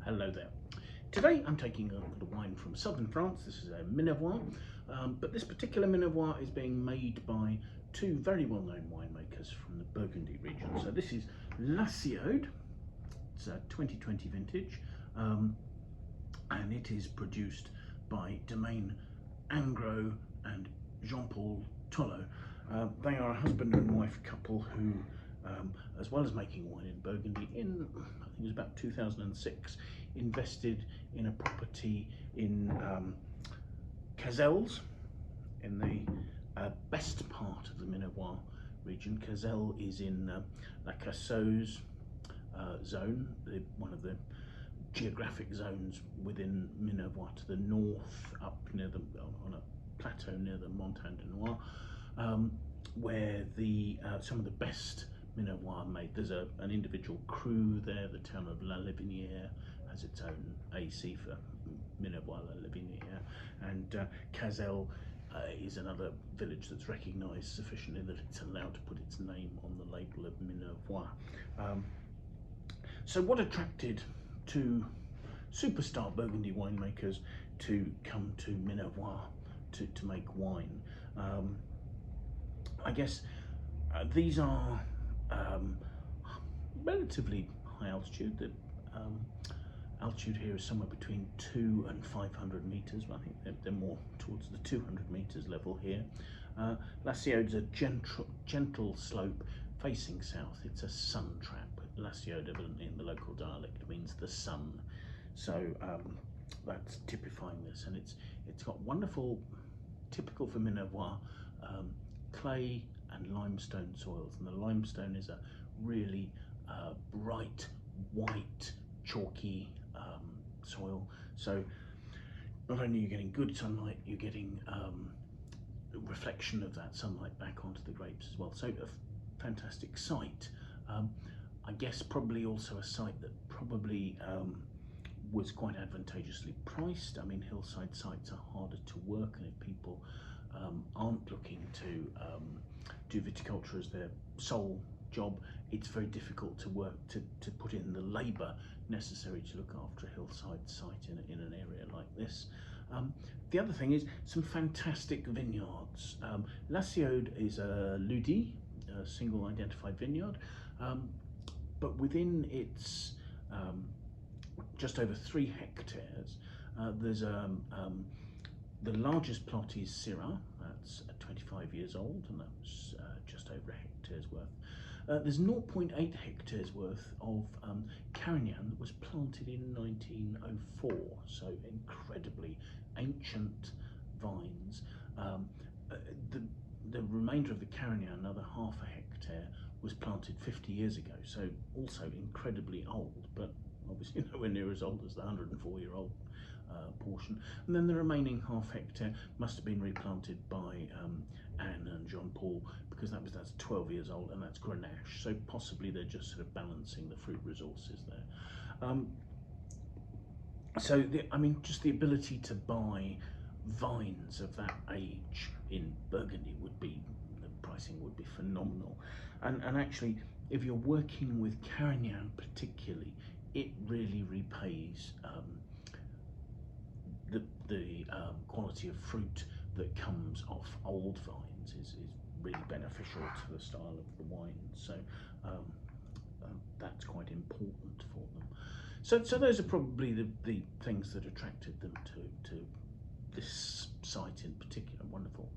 Hello there. Today I'm taking a little wine from southern France. This is a Minervois, but this particular Minervois is being made by two very well-known winemakers from the Burgundy region. So this is La Ciaude. It's a 2020 vintage, and it is produced by Domaine Anne Gros and Jean-Paul Tollot. They are a husband and wife couple who, as well as making wine in Burgundy, in I think it was about 2006, invested in a property in Cazelles, in the best part of the Minervois region. Cazelles is in La Ciaude zone, one of the geographic zones within Minervois to the north, up near the on a plateau near the Montagne de Noir, where some of the best Minervois are made. There's an individual cru there. The town of La Livinière has its own AC for Minervois La Livinière, and Cazelles is another village that's recognised sufficiently that it's allowed to put its name on the label of Minervois. So what attracted two superstar Burgundy winemakers to come to Minervois to make wine? I guess these are relatively high altitude. The altitude here is somewhere between 200 and 500 meters. I think they're more towards the 200 meters level here. La Ciaude is a gentle slope facing south. It's a sun trap. La Ciaude, evidently in the local dialect, means the sun. So that's typifying this, and it's got wonderful, typical for Minervois, clay and limestone soils, and the limestone is a really bright white chalky soil. So not only are you getting good sunlight, you're getting reflection of that sunlight back onto the grapes as well. So a fantastic site. I guess probably also a site that probably was quite advantageously priced. I mean, hillside sites are harder to work, and if people aren't looking to do viticulture as their sole job, it's very difficult to work to put in the labour necessary to look after a hillside site in an area like this. The other thing is some fantastic vineyards. La Ciaude is a Ludi, a single identified vineyard, but within its just over 3 hectares, there's the largest plot is Syrah. That's 25 years old, and that's just over a hectare's worth. There's 0.8 hectares worth of Carignan that was planted in 1904, so incredibly ancient vines. The remainder of the Carignan, another half a hectare, was planted 50 years ago, so also incredibly old, but obviously nowhere near as old as the 104-year-old portion. And then the remaining half hectare must have been replanted by Anne and Jean-Paul, because that's 12 years old, and that's Grenache. So possibly they're just sort of balancing the fruit resources there. So I mean, just the ability to buy vines of that age in Burgundy the pricing would be phenomenal. And actually, if you're working with Carignan particularly, it really repays the quality of fruit that comes off old vines is really beneficial to the style of the wine. So that's quite important for them. So those are probably the things that attracted them to this site in particular. Wonderful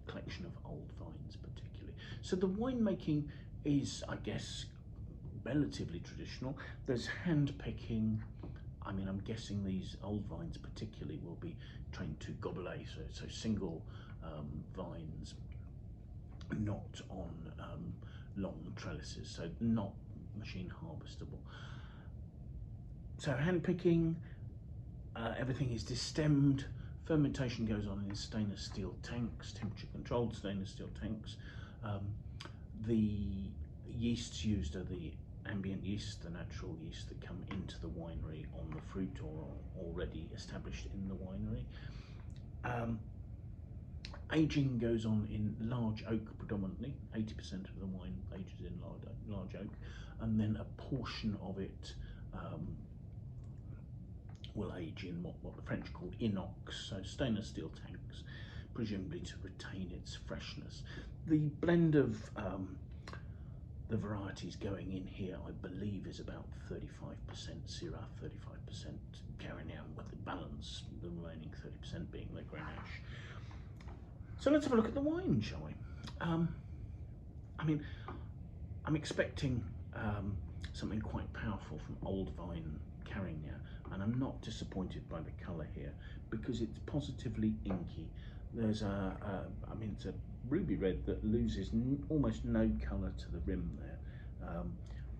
collection of old vines particularly. So the winemaking is, I guess, relatively traditional. There's hand picking. I mean, I'm guessing these old vines particularly will be trained to gobelet, so single vines, not on long trellises, so not machine harvestable. So hand picking, everything is destemmed. Fermentation goes on in stainless steel tanks, temperature controlled stainless steel tanks. The yeasts used are the ambient yeast, the natural yeast that come into the winery on the fruit or already established in the winery. Aging goes on in large oak predominantly. 80% of the wine ages in large oak, and then a portion of it will age in what the French call inox, so stainless steel tanks, presumably to retain its freshness. The blend of the varieties going in here, I believe, is about 35% Syrah, 35% Carignan, with the balance, the remaining 30% being the Grenache. So let's have a look at the wine, shall we? I mean, I'm expecting something quite powerful from Old Vine Carignan, and I'm not disappointed by the colour here because it's positively inky. There's I mean, it's a ruby red that loses almost no colour to the rim there.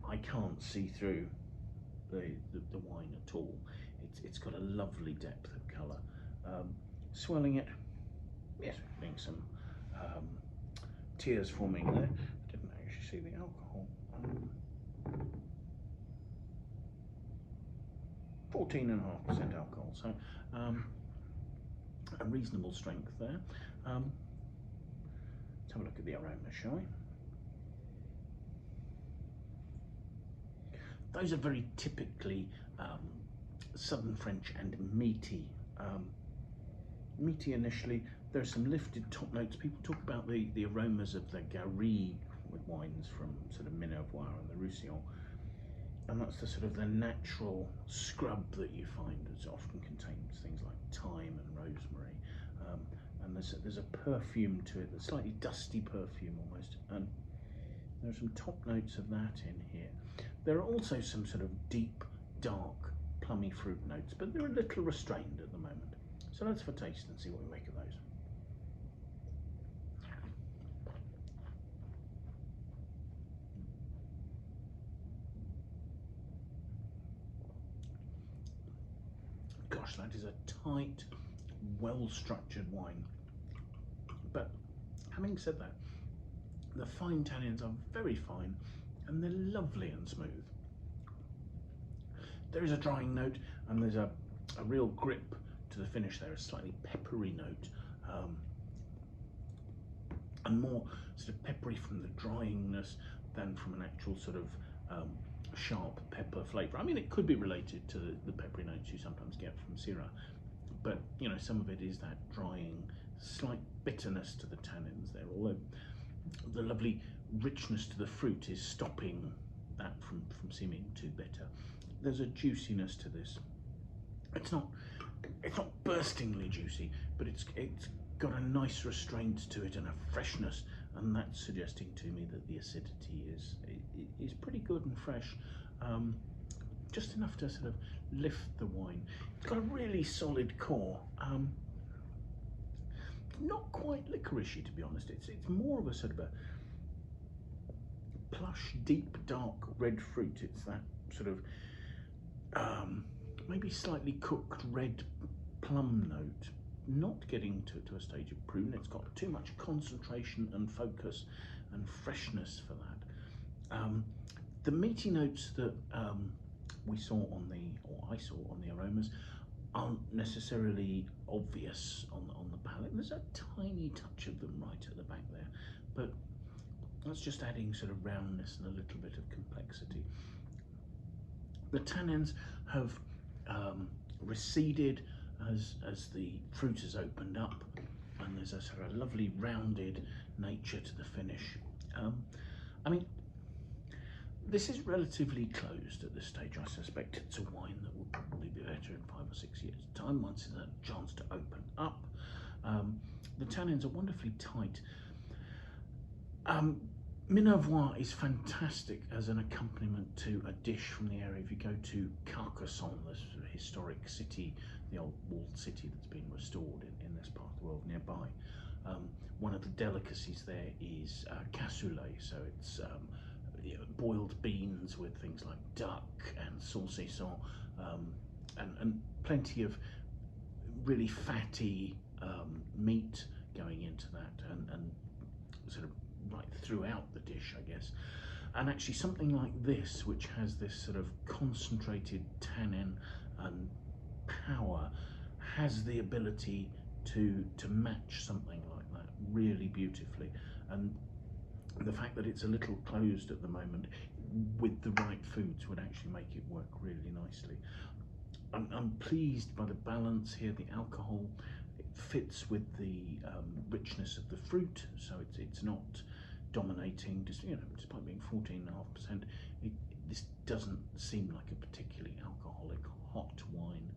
I can't see through the wine at all. It's got a lovely depth of colour. Swelling it, yes, getting some tears forming there. Didn't actually see the alcohol. 14.5% alcohol, so a reasonable strength there. Let's have a look at the aroma, shall we? Those are very typically southern French and meaty. Meaty initially. There are some lifted top notes. People talk about the aromas of the garrigue with wines from sort of Minervois and the Roussillon, and that's the sort of the natural scrub that you find that often contains things like thyme and rosemary, and there's a perfume to it, a slightly dusty perfume almost, and there are some top notes of that in here. There are also some sort of deep, dark, plummy fruit notes, but they're a little restrained at the moment. So let's have a taste and see what we make of those. Gosh, that is a tight, well-structured wine. But having said that, the fine tannins are very fine and they're lovely and smooth. There is a drying note and there's a real grip to the finish there, a slightly peppery note, and more sort of peppery from the dryingness than from an actual sort of sharp pepper flavour. I mean, it could be related to the peppery notes you sometimes get from Syrah, but you know, some of it is that drying, slight bitterness to the tannins there, although the lovely richness to the fruit is stopping that from seeming too bitter. There's a juiciness to this. It's not burstingly juicy, but it's got a nice restraint to it and a freshness, and that's suggesting to me that the acidity is pretty good and fresh, just enough to sort of lift the wine. It's got a really solid core, not quite licoricey, to be honest. It's more of a sort of a plush, deep, dark red fruit. It's that sort of maybe slightly cooked red plum note, not getting to a stage of prune. It's got too much concentration and focus and freshness for that. The meaty notes that we saw on I saw on the aromas aren't necessarily obvious on the palate. There's a tiny touch of them right at the back there, but that's just adding sort of roundness and a little bit of complexity. The tannins have receded as the fruit has opened up, and there's a sort of lovely rounded nature to the finish. I mean, this is relatively closed at this stage. I suspect it's a wine that will probably be better in 5 or 6 years' time once it's had a chance to open up. The tannins are wonderfully tight. Minervois is fantastic as an accompaniment to a dish from the area. If you go to Carcassonne, this sort of historic city, the old walled city that's been restored in this part of the world nearby, one of the delicacies there is cassoulet. So it's boiled beans with things like duck and saucisson, and plenty of really fatty meat going into that, and sort of right throughout the dish, I guess. And actually something like this, which has this sort of concentrated tannin and power, has the ability to match something like that really beautifully. And the fact that it's a little closed at the moment with the right foods would actually make it work really nicely. I'm pleased by the balance here. The alcohol, it fits with the richness of the fruit, so it's not dominating. Just, you know, despite being 14.5%, this doesn't seem like a particularly alcoholic hot wine.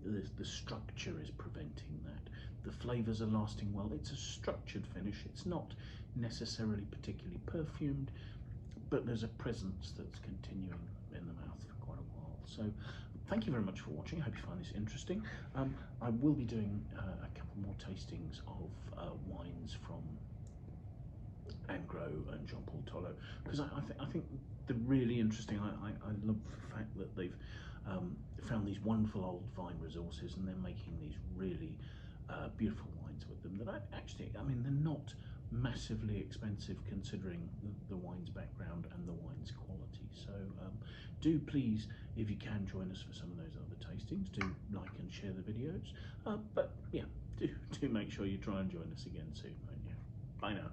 The structure is preventing that. The flavours are lasting well. It's a structured finish. It's not necessarily particularly perfumed, but there's a presence that's continuing in the mouth for quite a while. So thank you very much for watching. I hope you find this interesting. I will be doing a couple more tastings of wines from Anne Gros and Jean-Paul Tollot, because I think they're really interesting. I love the fact that they've found these wonderful old vine resources, and they're making these really beautiful wines with them that I mean, they're not massively expensive considering the wine's background and the wine's quality. So do please, if you can, join us for some of those other tastings. Do like and share the videos, but yeah, do make sure you try and join us again soon, won't you? Bye now.